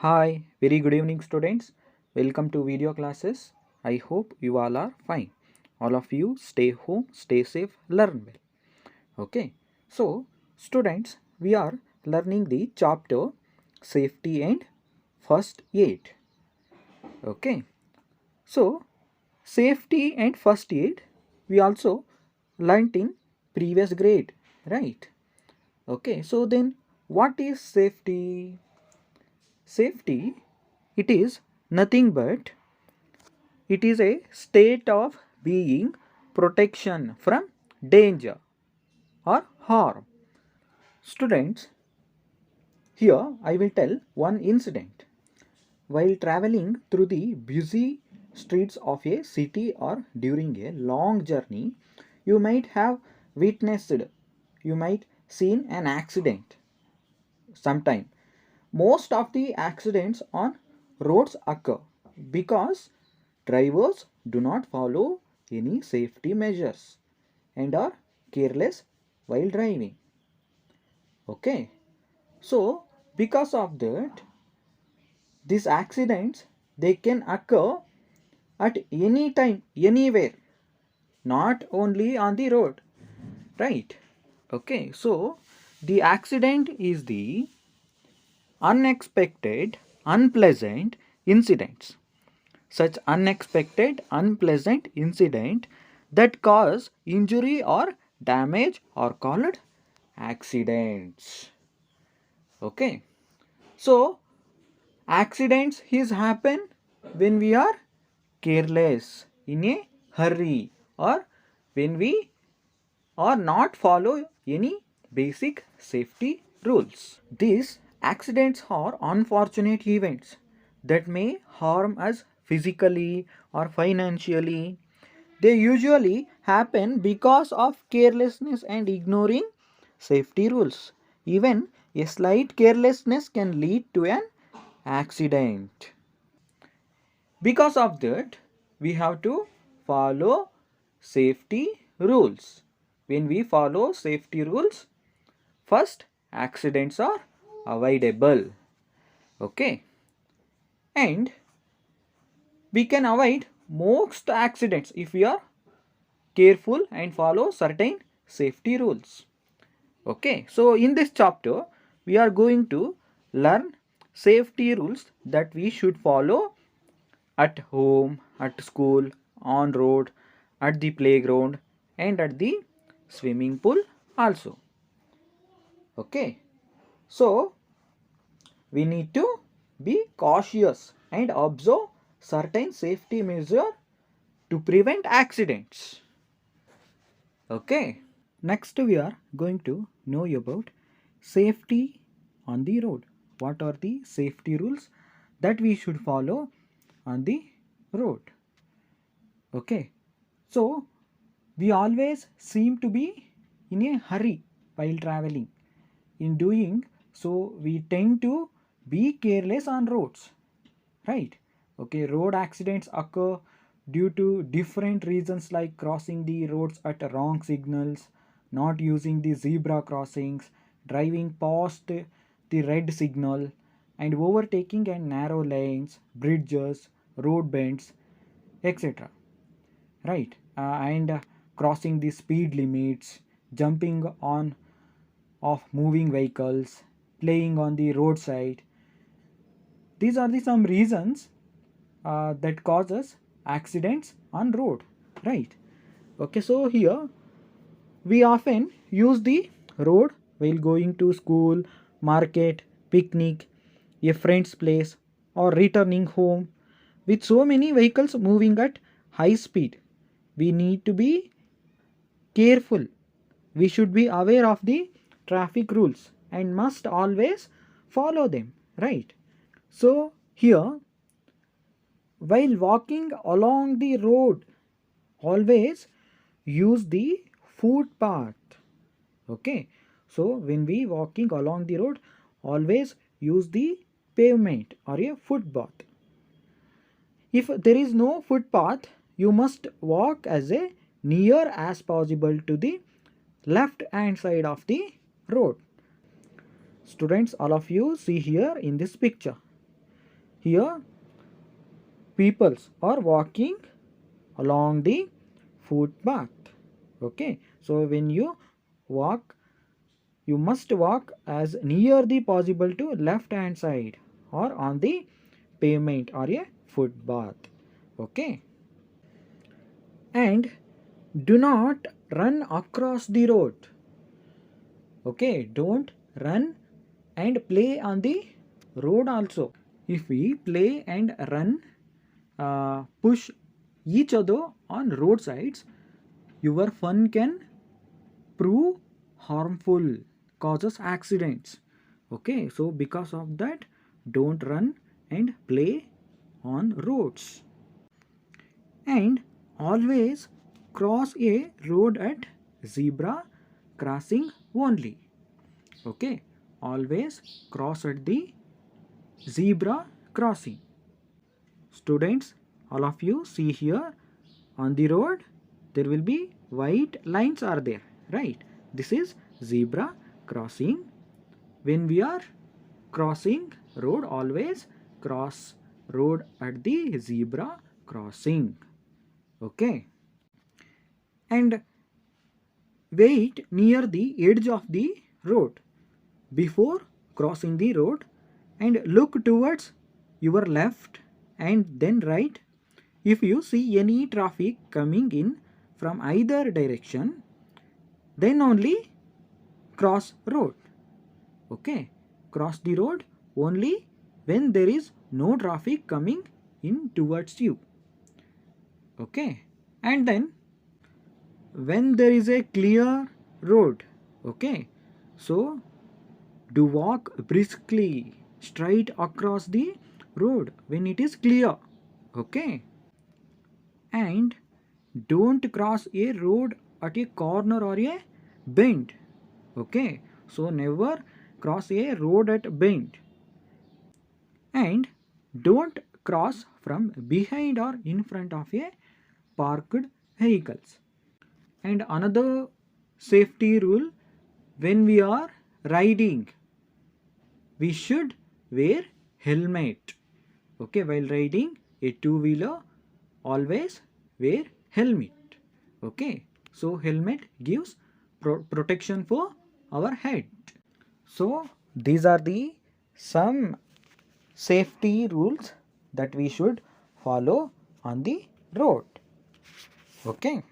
Hi, very good evening, students. Welcome to video classes. I hope you all are fine. All of you stay home, stay safe, learn well. Okay, so students, we are learning the chapter safety and first aid. Okay, so safety and first aid we also learnt in previous grade, right? Okay, so then what is safety? Safety, it is nothing but it is a state of being protection from danger or harm. Students, here I will tell one incident. While traveling through the busy streets of a city or during a long journey, you might have witnessed, you might seen an accident sometime. Most of the accidents on roads occur because drivers do not follow any safety measures and are careless while driving. Okay, so because of that, these accidents they can occur at any time, anywhere, not only on the road, right? Okay, so the accident is the unexpected, unpleasant incidents. Such unexpected, unpleasant incident that cause injury or damage are called accidents. Okay. So accidents is happen when we are careless, in a hurry, or when we or not follow any basic safety rules. These accidents are unfortunate events that may harm us physically or financially. They usually happen because of carelessness and ignoring safety rules. Even a slight carelessness can lead to an accident. Because of that, we have to follow safety rules. When we follow safety rules, first accidents are avoidable. Okay, and we can avoid most accidents if we are careful and follow certain safety rules. Okay, so in this chapter, we are going to learn safety rules that we should follow at home, at school, on road, at the playground, and at the swimming pool also. Okay, so we need to be cautious and observe certain safety measures to prevent accidents. Okay, next we are going to know about safety on the road. What are the safety rules that we should follow on the road? Okay, so we always seem to be in a hurry while traveling. In doing so, we tend to be careless on roads, right? Okay, road accidents occur due to different reasons like crossing the roads at wrong signals, not using the zebra crossings, driving past the red signal, and overtaking in narrow lanes, bridges, road bends, etc. Right? And crossing the speed limits, jumping on of moving vehicles, playing on the roadside. These are the some reasons that causes accidents on road, right? Okay, so here we often use the road while going to school, market, picnic, a friend's place, or returning home. With so many vehicles moving at high speed, we need to be careful. We should be aware of the traffic rules and must always follow them, right? So here, while walking along the road, always use the footpath. Okay, so when we walking along the road, always use the pavement or a footpath. If there is no footpath, you must walk as a near as possible to the left hand side of the road. Students, all of you see here in this picture. here peoples are walking along the footpath. Okay, so when you walk, you must walk as near the possible to left hand side or on the pavement or a footpath. Okay, and do not run across the road. Okay, don't run and play on the road also. If we play and run, push each other on roadsides, your fun can prove harmful, causes accidents. Okay, so because of that, don't run and play on roads. And always cross a road at zebra crossing only. Okay, always cross at the zebra crossing. Students, all of you see here on the road there will be white lines are there, right? This is zebra crossing. When we are crossing road, always cross road at the zebra crossing. Okay, and wait near the edge of the road before crossing the road, and look towards your left and then right. If you see any traffic coming in from either direction, then only cross road. Okay, cross the road only when there is no traffic coming in towards you. Okay, and then when there is a clear road, okay, so do walk briskly straight across the road when it is clear. Okay, and don't cross a road at a corner or a bend. Okay, so never cross a road at bend. And don't cross from behind or in front of a parked vehicles. And another safety rule, when we are riding, we should wear helmet. Okay, while riding a two-wheeler, always wear helmet. Okay, so helmet gives protection for our head. So these are the some safety rules that we should follow on the road. Okay.